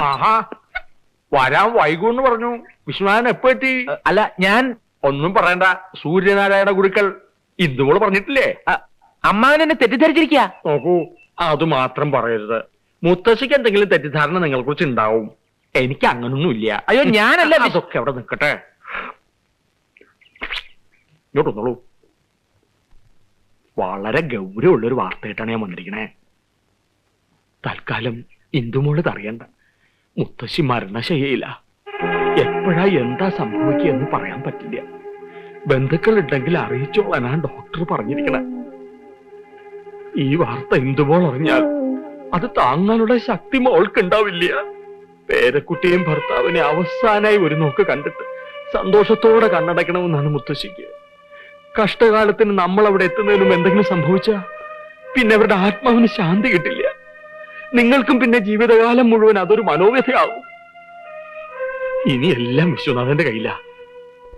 ആഹാ, വരാൻ വൈകൂന്ന് പറഞ്ഞു. വിശ്വനാഥൻ എപ്പോ എത്തി? അല്ല, ഞാൻ ഒന്നും പറയണ്ട. സൂര്യനാരായണ ഗുരുക്കൾ ഇന്ദുമോള് പറഞ്ഞിട്ടില്ലേ? അമ്മാവൻ എന്നെ തെറ്റിദ്ധരിച്ചിരിക്കുക. നോക്കൂ, അത് മാത്രം പറയരുത്. മുത്തശ്ശിക്ക് എന്തെങ്കിലും തെറ്റിദ്ധാരണ നിങ്ങളെ കുറിച്ച് ഉണ്ടാവും. എനിക്ക് അങ്ങനൊന്നും ഇല്ല. അയ്യോ, ഞാനല്ല. അതൊക്കെ അവിടെ നിൽക്കട്ടെ. ഇങ്ങോട്ടൊന്നോളൂ. വളരെ ഗൗരവമുള്ളൊരു വാർത്തയായിട്ടാണ് ഞാൻ വന്നിരിക്കണേ. തൽക്കാലം ഇന്ദുമോള് അറിയണ്ട. മുത്തശ്ശി മരണശയ്യയില്ല. എപ്പോഴാ എന്താ സംഭവിക്കുക എന്ന് പറയാൻ പറ്റില്ല. ബന്ധുക്കൾ ഉണ്ടെങ്കിൽ അറിയിച്ചോളാനാണ് ഡോക്ടർ പറഞ്ഞിരിക്കണേ. ഈ വാർത്ത ഇന്ദുമോൾ അറിഞ്ഞാൽ അത് താങ്ങാനുള്ള ശക്തി മോൾക്കുണ്ടാവില്ല. പേരക്കുട്ടിയും ഭർത്താവിനെ അവസാനായി ഒരു നോക്ക് കണ്ടിട്ട് സന്തോഷത്തോടെ കണ്ണടയ്ക്കണമെന്നാണ് മുത്തശ്ശിക്ക്. കഷ്ടകാലത്തിന് നമ്മൾ അവിടെ എത്തുന്നതിനും എന്തെങ്കിലും സംഭവിച്ചാ പിന്നെ അവരുടെ ആത്മാവിന് ശാന്തി കിട്ടില്ല. നിങ്ങൾക്കും പിന്നെ ജീവിതകാലം മുഴുവൻ അതൊരു മനോവ്യഥയാവും. ഇനി എല്ലാം വിശ്വനാഥന്റെ കയ്യിലാ.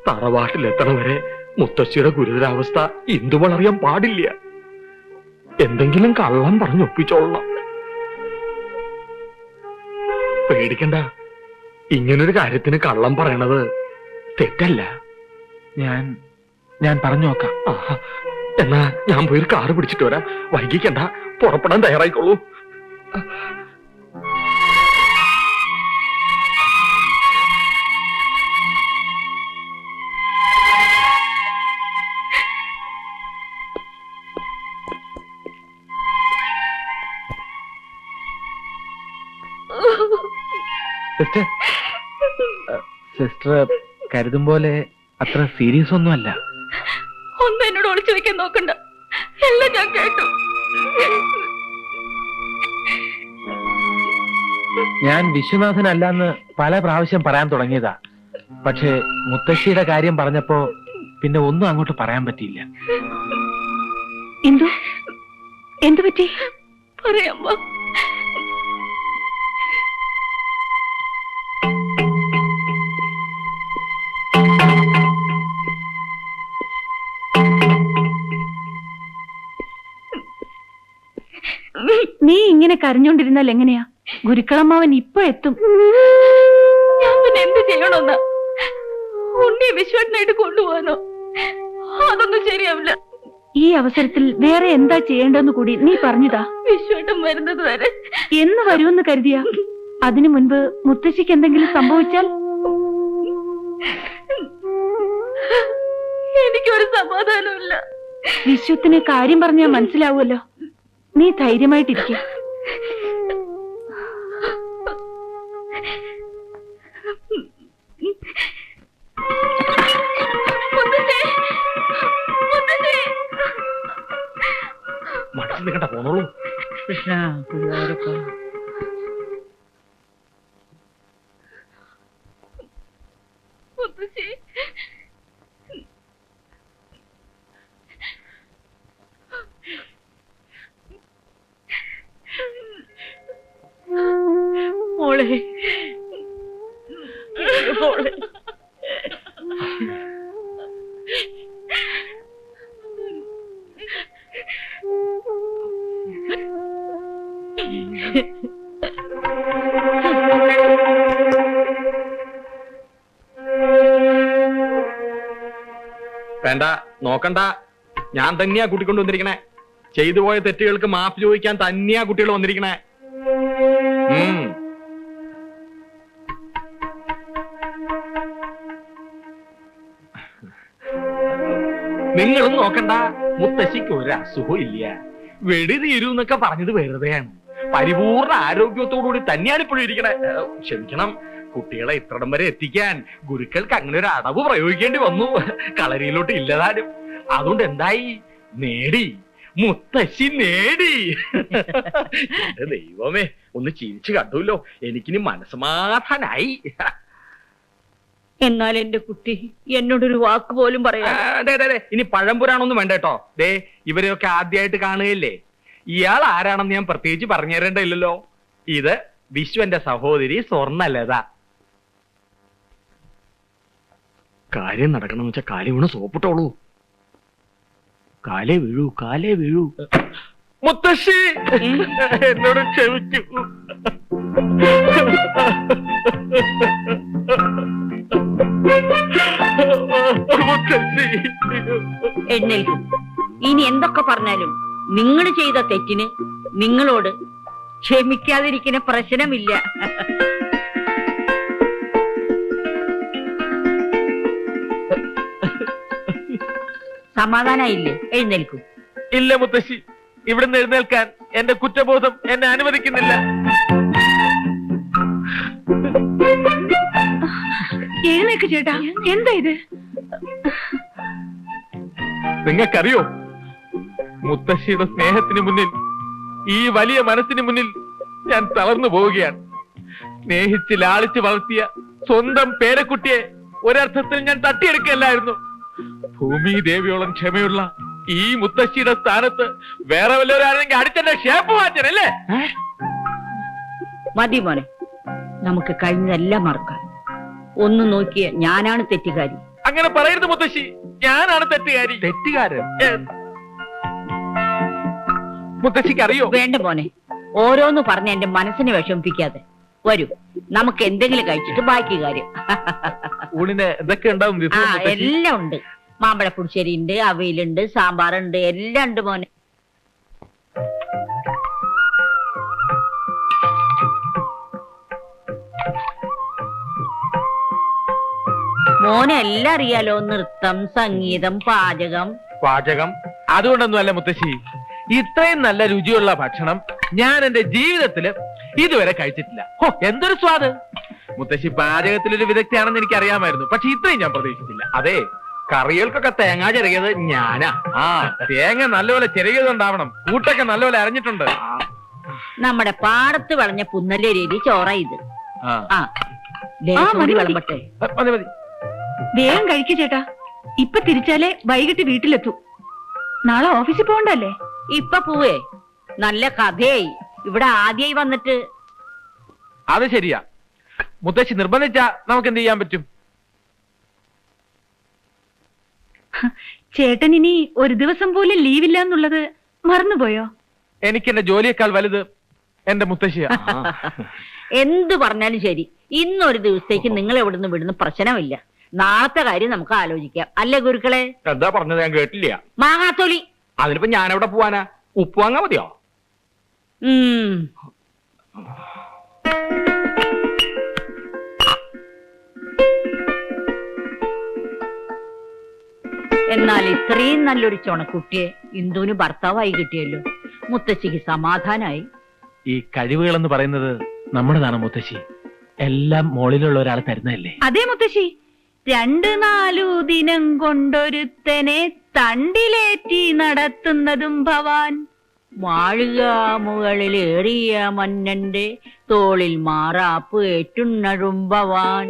തറവാട്ടിലെത്തണ വരെ മുത്തശ്ശിയുടെ ഗുരുതരാവസ്ഥ ഇന്ദുമോൾ അറിയാൻ പാടില്ല. എന്തെങ്കിലും കള്ളം പറഞ്ഞൊപ്പിച്ചോളണം. പേടിക്കണ്ട. ഇങ്ങനൊരു കാര്യത്തിന് കള്ളം പറയണത് തെറ്റല്ല. ഞാൻ പറഞ്ഞു നോക്കാം. എന്നാ ഞാൻ പോയി ഒരു കാറ് പിടിച്ചിട്ട് വരാം. വൈകിക്കണ്ട, പുറപ്പെടാൻ തയ്യാറായിക്കോളൂ. സിസ്റ്റർ കരുതും പോലെ അത്ര സീരിയസ് ഒന്നുമല്ല. ഒന്നും എന്നോട് ഒളിച്ചു വെക്കാൻ നോക്കണ്ട. എല്ലാം ഞാൻ കേട്ടു. ഞാൻ വിശ്വനാഥനല്ലെന്ന് പല പ്രാവശ്യം പറയാൻ തുടങ്ങിയതാ. പക്ഷെ മുത്തശ്ശിയുടെ കാര്യം പറഞ്ഞപ്പോ പിന്നെ ഒന്നും അങ്ങോട്ട് പറയാൻ പറ്റിയില്ല. എന്തു പറ്റി പറയാമ്മ? നീ ഇങ്ങനെ കരഞ്ഞോണ്ടിരുന്നാൽ എങ്ങനെയാ? ഗുരുക്കളമ്മാവൻ ഇപ്പൊ എത്തും. ഞാൻ പിന്നെ എന്ത് ചെയ്യണമെന്നാ? ഉണ്ണിയെ വിശ്വനായിട്ട് കൊണ്ടുപോകാനോ? അതൊന്നും ശരിയാവില്ല. ഈ അവസരത്തിൽ വേറെ എന്താ ചെയ്യേണ്ടെന്ന് കൂടി നീ പറഞ്ഞതാ. വിശ്വട്ടം വരുന്നത് വരെ എന്ന് വരുമെന്ന് കരുതിയാ? അതിനു മുൻപ് മുത്തശ്ശിക്ക് എന്തെങ്കിലും സംഭവിച്ചാൽ എനിക്കൊരു സമാധാനമില്ല. വിശ്വത്തിന് കാര്യം പറഞ്ഞാൽ മനസ്സിലാവുമല്ലോ. നീ ധൈര്യമായിട്ടിരിക്ക. മനസ്സിൽ നിൽക്കണ്ട, പോന്നോളൂ. കൃഷ്ണ മോളെ, മോളെ, വേണ്ട, നോക്കണ്ട. ഞാൻ തന്നെയാ കൂട്ടിക്കൊണ്ട് വന്നിരിക്കണേ. ചെയ്തു പോയ തെറ്റുകൾക്ക് മാപ്പ് ചോദിക്കാൻ തന്നെയാ കുട്ടികൾ വന്നിരിക്കണേ. നിങ്ങളും നോക്കണ്ട. മുത്തശ്ശിക്ക് ഒരു അസുഖവും ഇല്ല. വെടി തീരൂന്നൊക്കെ പറഞ്ഞത് വെറുതെയാണ്. പരിപൂർണ ആരോഗ്യത്തോടുകൂടി തന്നെയാണ് ഇപ്പോഴും ഇരിക്കണേ. ക്ഷമിക്കണം, കുട്ടികളെ ഇത്രടം വരെ എത്തിക്കാൻ ഗുരുക്കൾക്ക് അങ്ങനെ ഒരു അടവ് പ്രയോഗിക്കേണ്ടി വന്നു. കളരിയിലോട്ട് ഇല്ലതാനും. അതുകൊണ്ട് എന്തായി? നേടി. മുത്തശ്ശി നേടി. എന്റെ ദൈവമേ, ഒന്ന് ചിരിച്ചു കണ്ടുല്ലോ. എനിക്കിനി മനസ്സമാധാനായി. എന്നാൽ എന്റെ കുട്ടി എന്നോടൊരു വാക്ക് പോലും പറയാ. ഇനി പഴംപുരാണൊന്നും വേണ്ട കേട്ടോ. ദേ, ഇവരെയൊക്കെ ആദ്യമായിട്ട് കാണുകയല്ലേ. ഇയാൾ ആരാണെന്ന് ഞാൻ പ്രത്യേകിച്ച് പറഞ്ഞു തരേണ്ടല്ലോ. ഇത് വിശ്വന്റെ സഹോദരി സ്വർണ്ണലത. കാര്യം നടക്കണമെന്ന് വെച്ചാൽ കാലേ വീണ് സോപ്പിട്ടോളൂ. കാലേ വീഴൂ, കാലേ വീഴൂ. മുത്തശ്ശി, എന്നോട് ക്ഷമിക്കൂ. എഴുന്നേൽക്കും. ഇനി എന്തൊക്കെ പറഞ്ഞാലും നിങ്ങൾ ചെയ്ത തെറ്റിന് നിങ്ങളോട് ക്ഷമിക്കാതിരിക്കുന്ന പ്രശ്നമില്ല. സമാധാനായില്ലേ? എഴുന്നേൽക്കൂ. ഇല്ല മുത്തശ്ശി, ഇവിടുന്ന് എഴുന്നേൽക്കാൻ എന്റെ കുറ്റബോധം എന്നെ അനുവദിക്കുന്നില്ല. എഴുന്നേക്ക് ചേട്ടാ, എന്താ ഇത്? നിങ്ങൾക്കറിയോ, മുത്തശ്ശിയുടെ സ്നേഹത്തിന് മുന്നിൽ, ഈ വലിയ മനസ്സിന് മുന്നിൽ ഞാൻ തളർന്നു പോവുകയാണ്. സ്നേഹിച്ച് ലാളിച്ച് വളർത്തിയ സ്വന്തം പേരക്കുട്ടിയെ ഒരർത്ഥത്തിൽ ഞാൻ തട്ടിയെടുക്കല്ലായിരുന്നു. ഭൂമി ദേവിയോളം ക്ഷമയുള്ള ഈ മുത്തശ്ശിയുടെ സ്ഥാനത്ത് വേറെ വല്ലവരാണെങ്കിൽ അടിച്ചെന്റെ ഷേപ്പ് മാറ്റനല്ലേ? മതി മോനെ, നമുക്ക് കഴിഞ്ഞതെല്ലാം മറക്കാം. ഒന്ന് നോക്കിയ ഞാനാണ് തെറ്റുകാരി. അങ്ങനെ പറയരുത് മുത്തശ്ശി, ഞാനാണ് തെറ്റുകാരി. തെറ്റുകാരൻ? മുത്തശ്ശിക്ക് അറിയോ? വേണ്ട മോനെ, ഓരോന്ന് പറഞ്ഞ് എന്റെ മനസ്സിനെ വിഷമിപ്പിക്കാതെ. വരൂ, നമുക്ക് എന്തെങ്കിലും കഴിച്ചിട്ട് ബാക്കി കാര്യം. ഊണിന് എന്തൊക്കെ ഉണ്ടാവും? ആ, എല്ലാം ഉണ്ട്. മാമ്പഴ പുളിശ്ശേരി ഉണ്ട്, അവയിലുണ്ട്, സാമ്പാറുണ്ട്, എല്ലാം ഉണ്ട് മോനെ. മോനെ എല്ലാം അറിയാലോ. നൃത്തം, സംഗീതം, പാചകം. പാചകം അതുകൊണ്ടൊന്നും അല്ല മുത്തശ്ശി, ഇത്രയും നല്ല രുചിയുള്ള ഭക്ഷണം ഞാൻ എന്റെ ജീവിതത്തില് ഇതുവരെ കഴിച്ചിട്ടില്ല. ഹോ, എന്തൊരു സ്വാദ്! മുത്തശ്ശി പാചകത്തിലൊരു വിദഗ്ധയാണെന്ന് എനിക്ക് അറിയാമായിരുന്നു, പക്ഷെ ഇത്രയും ഞാൻ പ്രതീക്ഷിച്ചില്ല. അതെ, കറികൾക്കൊക്കെ തേങ്ങ ചെറിയത് ഞാനാ. ആ, തേങ്ങ നല്ലപോലെ ചെറിയതുണ്ടാവണം, കൂട്ടൊക്കെ നല്ലപോലെ അരഞ്ഞിട്ടുണ്ട്. നമ്മുടെ പാടത്ത് വളഞ്ഞ പുന്നല്ലേ രീതി ചോറ ഇത്. ആ, ആ, ലേശം കൂടി വിളമ്പട്ടെ. മതി മതി. വേഗം കഴിക്കു ചേട്ടാ, ഇപ്പൊ തിരിച്ചാലേ വൈകിട്ട് വീട്ടിലെത്തൂ. നാളെ ഓഫീസിൽ പോകണ്ടല്ലേ? ഇപ്പൊ പോവേ, നല്ല കഥയായി. ഇവിടെ ആദ്യമായി വന്നിട്ട്. അത് ശരിയാ, മുത്തശ്ശി നിർബന്ധിച്ചാ നമുക്ക് എന്ത് ചെയ്യാൻ പറ്റും? ചേട്ടൻ ഇനി ഒരു ദിവസം പോലും ലീവില്ല എന്നുള്ളത് മറന്നുപോയോ? എനിക്ക് എന്റെ ജോലിയേക്കാൾ വലുത് എന്റെ മുത്തശ്ശിയാ. എന്ത് പറഞ്ഞാലും ശരി, ഇന്നൊരു ദിവസത്തേക്ക് നിങ്ങൾ എവിടുന്ന് വിടുന്ന പ്രശ്നമില്ല. നാളത്തെ കാര്യം നമുക്ക് ആലോചിക്കാം, അല്ലേ ഗുരുക്കളെ? എന്താ പറഞ്ഞത്? ഞാൻ കേട്ടില്ല. മാങ്ങാത്തൊലി. അതിനിപ്പോ ഞാൻ എവിടെ പോവാനാ? ഉപ്പ് വാങ്ങാ മതിയോ? എന്നാൽ ഇത്രയും നല്ലൊരു ചുണക്കുട്ടിയെ ഇന്ദുവിന് ഭർത്താവായി കിട്ടിയല്ലോ. മുത്തശ്ശിക്ക് സമാധാനായി. ഈ കഴിവുകളെന്ന് പറയുന്നത് നമ്മുടേതാണ് മുത്തശ്ശി, എല്ലാം മോളിലുള്ള ഒരാൾ തരുന്നതല്ലേ? അതേ മുത്തശ്ശി, 2-4 ദിനം കൊണ്ടൊരുത്തനെ തണ്ടിലേറ്റി നടത്തുന്നതും ഭവാൻ. വാഴുക മുകളിലേറിയ മന്നന്റെ തോളിൽ മാറാപ്പ് ഏറ്റുണ്ണഴുമ്പവാൻ.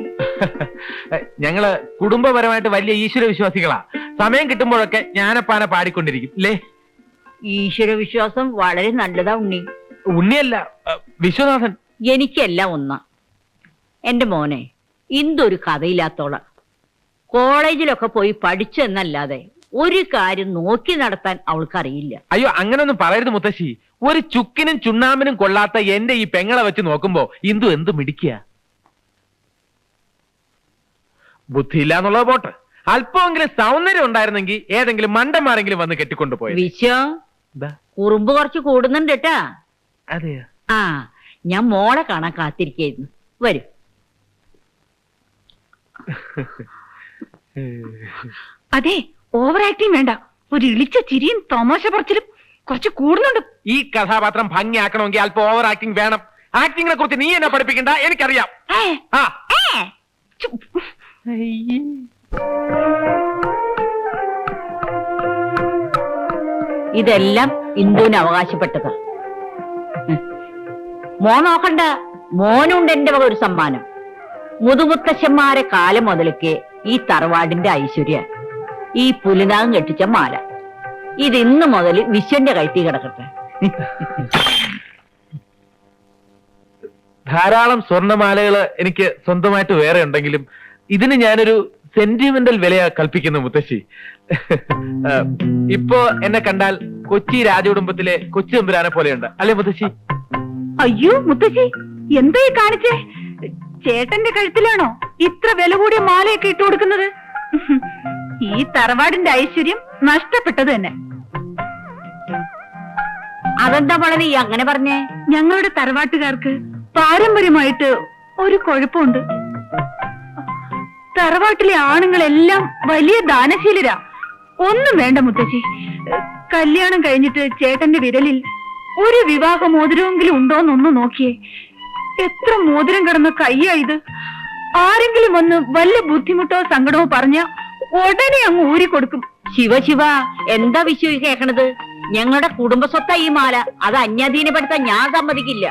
ഞങ്ങള് കുടുംബപരമായിട്ട് വലിയ ഈശ്വര വിശ്വാസികളാ. സമയം കിട്ടുമ്പോഴൊക്കെ ജ്ഞാനപ്പാന പാടിക്കൊണ്ടിരിക്കും അല്ലേ? ഈശ്വര വിശ്വാസം വളരെ നല്ലതാ ഉണ്ണി. ഉണ്ണിയല്ല, വിശ്വനാഥൻ. എനിക്കെല്ലാം ഒന്നാ. എന്റെ മോനെ, ഇന്തൊരു കഥയില്ലാത്തോള. കോളേജിലൊക്കെ പോയി പഠിച്ചെന്നല്ലാതെ ഒരു കാര്യം നോക്കി നടത്താൻ അവൾക്കറിയില്ല. അയ്യോ, അങ്ങനൊന്നും പറയരുത് മുത്തശ്ശി. ഒരു ചുക്കിനും ചുണ്ണാമ്പിനും കൊള്ളാത്ത എന്റെ ഈ പെങ്ങളെ വെച്ച് നോക്കുമ്പോ ഇന്ദു എന്ത് മിടിക്കുക. ബുദ്ധിയില്ല എന്നുള്ളത് പോട്ടെ, അല്പമെങ്കിലും സൗന്ദര്യം ഉണ്ടായിരുന്നെങ്കിൽ ഏതെങ്കിലും മണ്ടന്മാരെങ്കിലും വന്ന് കെട്ടിക്കൊണ്ടുപോയി. വിശ്വം, കുറുമ്പ് കുറച്ച് കൂടുന്നുണ്ട് കേട്ടാ. അതെയോ? ആ, ഞാൻ മോളെ കാണാൻ കാത്തിരിക്കായിരുന്നു. വരൂ. അതെ, ഓവർ ആക്ടിങ് വേണ്ട. ഒരു ഇളിച്ച ചിരിയും തമാശ പറച്ചിലും കുറച്ച് കൂടുന്നുണ്ട്. ഈ കഥാപാത്രം ഭംഗിയാക്കണമെങ്കിൽ അല്പം ഓവർ ആക്ടിങ് വേണം. ആക്ടിങ്ങിനെ കുറിച്ച് നീ എന്നെ പഠിപ്പിക്കണ്ട, എനിക്കറിയാം. ആ, ഇതെല്ലാം ഇന്ദുവിന് അവകാശപ്പെട്ടതാ. മോൻ നോക്കണ്ട, മോനുണ്ട് എന്റെ വക ഒരു സമ്മാനം. മുതുമുത്തശ്ശന്മാരെ കാലം മുതലൊക്കെ ഈ തറവാടിന്റെ ഐശ്വര്യ ഈ പുലിനാഗം കെട്ടിച്ച മാല. ഇത് ഇന്ന് മുതൽ വിശ്വന്റെ കൈത്തി കിടക്കട്ടെ. ധാരാളം സ്വർണ്ണമാലകള് എനിക്ക് സ്വന്തമായിട്ട് വേറെ ഉണ്ടെങ്കിലും ഇതിന് ഞാനൊരു സെന്റിമെന്റൽ വിലയാ കൽപ്പിക്കുന്നു മുത്തശ്ശി. ഇപ്പോ എന്നെ കണ്ടാൽ കൊച്ചി രാജകുടുംബത്തിലെ കൊച്ചു തമ്പുരാനെ പോലെയുണ്ട് അല്ലേ മുത്തശ്ശി? അയ്യോ മുത്തശ്ശി, എന്താ ഈ കാണിച്ചേ? ചേട്ടന്റെ കഴുത്തിലാണോ ഇത്ര വില കൂടിയ മാലയൊക്കെ ഇട്ടു കൊടുക്കുന്നത്? ഈ തറവാടിന്റെ ഐശ്വര്യം നഷ്ടപ്പെട്ടത് തന്നെ. അതെന്താ മോളെ നീ അങ്ങനെ പറഞ്ഞേ? ഞങ്ങളുടെ തറവാട്ടുകാർക്ക് പാരമ്പര്യമായിട്ട് ഒരു കുഴപ്പമുണ്ട്. തറവാട്ടിലെ ആണുങ്ങളെല്ലാം വലിയ ദാനശീലരാ. ഒന്നും വേണ്ട മുത്തശ്ശി, കല്യാണം കഴിഞ്ഞിട്ട് ചേട്ടന്റെ വിരലിൽ ഒരു വിവാഹ മോതിരമെങ്കിലും ഉണ്ടോന്നൊന്ന് നോക്കിയേ. എത്ര മോതിരം കിടന്ന കയ്യാ ഇത്. ആരെങ്കിലും വന്ന് വല്ല ബുദ്ധിമുട്ടോ സങ്കടമോ പറഞ്ഞ ഉടനെ അങ്ങ് ഊരിക്കൊടുക്കും. ശിവ ശിവ, എന്താ വിശ്വ കേക്കണത്? ഞങ്ങളുടെ കുടുംബ സ്വത്താ ഈ മാല. അത് അന്യാധീനപ്പെടുത്താൻ ഞാൻ സമ്മതിക്കില്ല.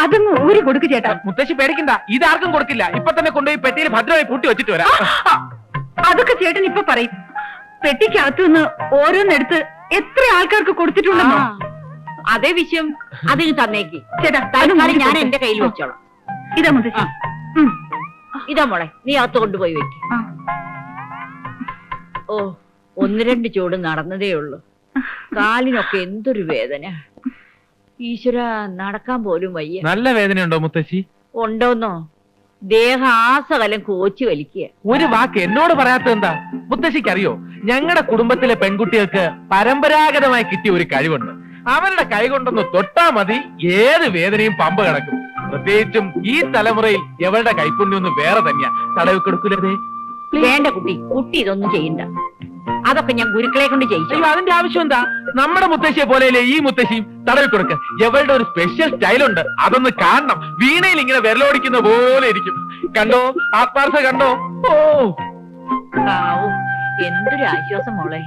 അതങ്ങ് ഊരി കൊടുക്കു ചേട്ടാ. മുത്തശ്ശി പേടിക്കണ്ട, ഇതാർക്കും കൊടുക്കില്ല. ഇപ്പൊ തന്നെ കൊണ്ടുപോയി പെട്ടിയിൽ ഭദ്രമായി പൂട്ടി വെച്ചിട്ട് വരാം. അതൊക്കെ ചേട്ടൻ ഇപ്പൊ പറയും. പെട്ടിക്കകത്തുനിന്ന് ഓരോന്നെടുത്ത് എത്ര ആൾക്കാർക്ക് കൊടുത്തിട്ടുണ്ടെന്നോ? അതേ വിഷയം അതിന് തന്നേക്ക് ചേട്ടാ. തൽക്കാലം ഞാൻ എന്റെ കയ്യിൽ വെച്ചോളാം. ഇതാ മുത്തശ്ശി. ഇതാ മോളെ, നീ അകത്ത് കൊണ്ടുപോയി വെക്ക്. ഓ, 1-2 ചൂട് നടന്നതേ ഉള്ളൂ. കാലിനൊക്കെ എന്തൊരു വേദന. ഈശ്വര, നടക്കാൻ പോലും വയ്യ. നല്ല വേദനയുണ്ടോ മുത്തശ്ശി? ഉണ്ടോന്നോ? ദേഹാസകലം കോച്ചി വലിക്കുക. ഒരു വാക്ക് എന്നോട് പറയാത്തത് എന്താ? മുത്തശ്ശിക്ക് അറിയോ, ഞങ്ങളുടെ കുടുംബത്തിലെ പെൺകുട്ടികൾക്ക് പരമ്പരാഗതമായി കിട്ടിയ ഒരു കഴിവുണ്ട്. അവരുടെ കൈ കൊണ്ടൊന്ന് തൊട്ടാ മതി, ഏത് വേദനയും പമ്പ കിടക്കും. പ്രത്യേകിച്ചും ഈ തലമുറയിൽ എവളുടെ കൈപ്പുണ്യം ഒന്ന് വേറെ തന്നെയാ. തടവി കൊടുക്കൂലേ? വേണ്ട കുട്ടി, കുട്ടി ഇതൊന്നും ചെയ്യണ്ട. അതൊക്കെ ഞാൻ ഗുരുക്കളെ കൊണ്ട് ചെയ്യിച്ചു. അയ്യോ, അതിന്റെ ആവശ്യം എന്താ? നമ്മുടെ മുത്തശ്ശിയെ പോലെയല്ലേ ഈ മുത്തശ്ശിയും. തടവി കൊടുക്ക. എവളുടെ ഒരു സ്പെഷ്യൽ സ്റ്റൈലുണ്ട്, അതൊന്ന് കാണണം. വീണയിൽ ഇങ്ങനെ വിരലോടിക്കുന്ന പോലെ ഇരിക്കും. കണ്ടോ? ആത്മാർത്ഥ കണ്ടോ? ഓ, എന്തൊരു ആശ്വാസം മോളെ.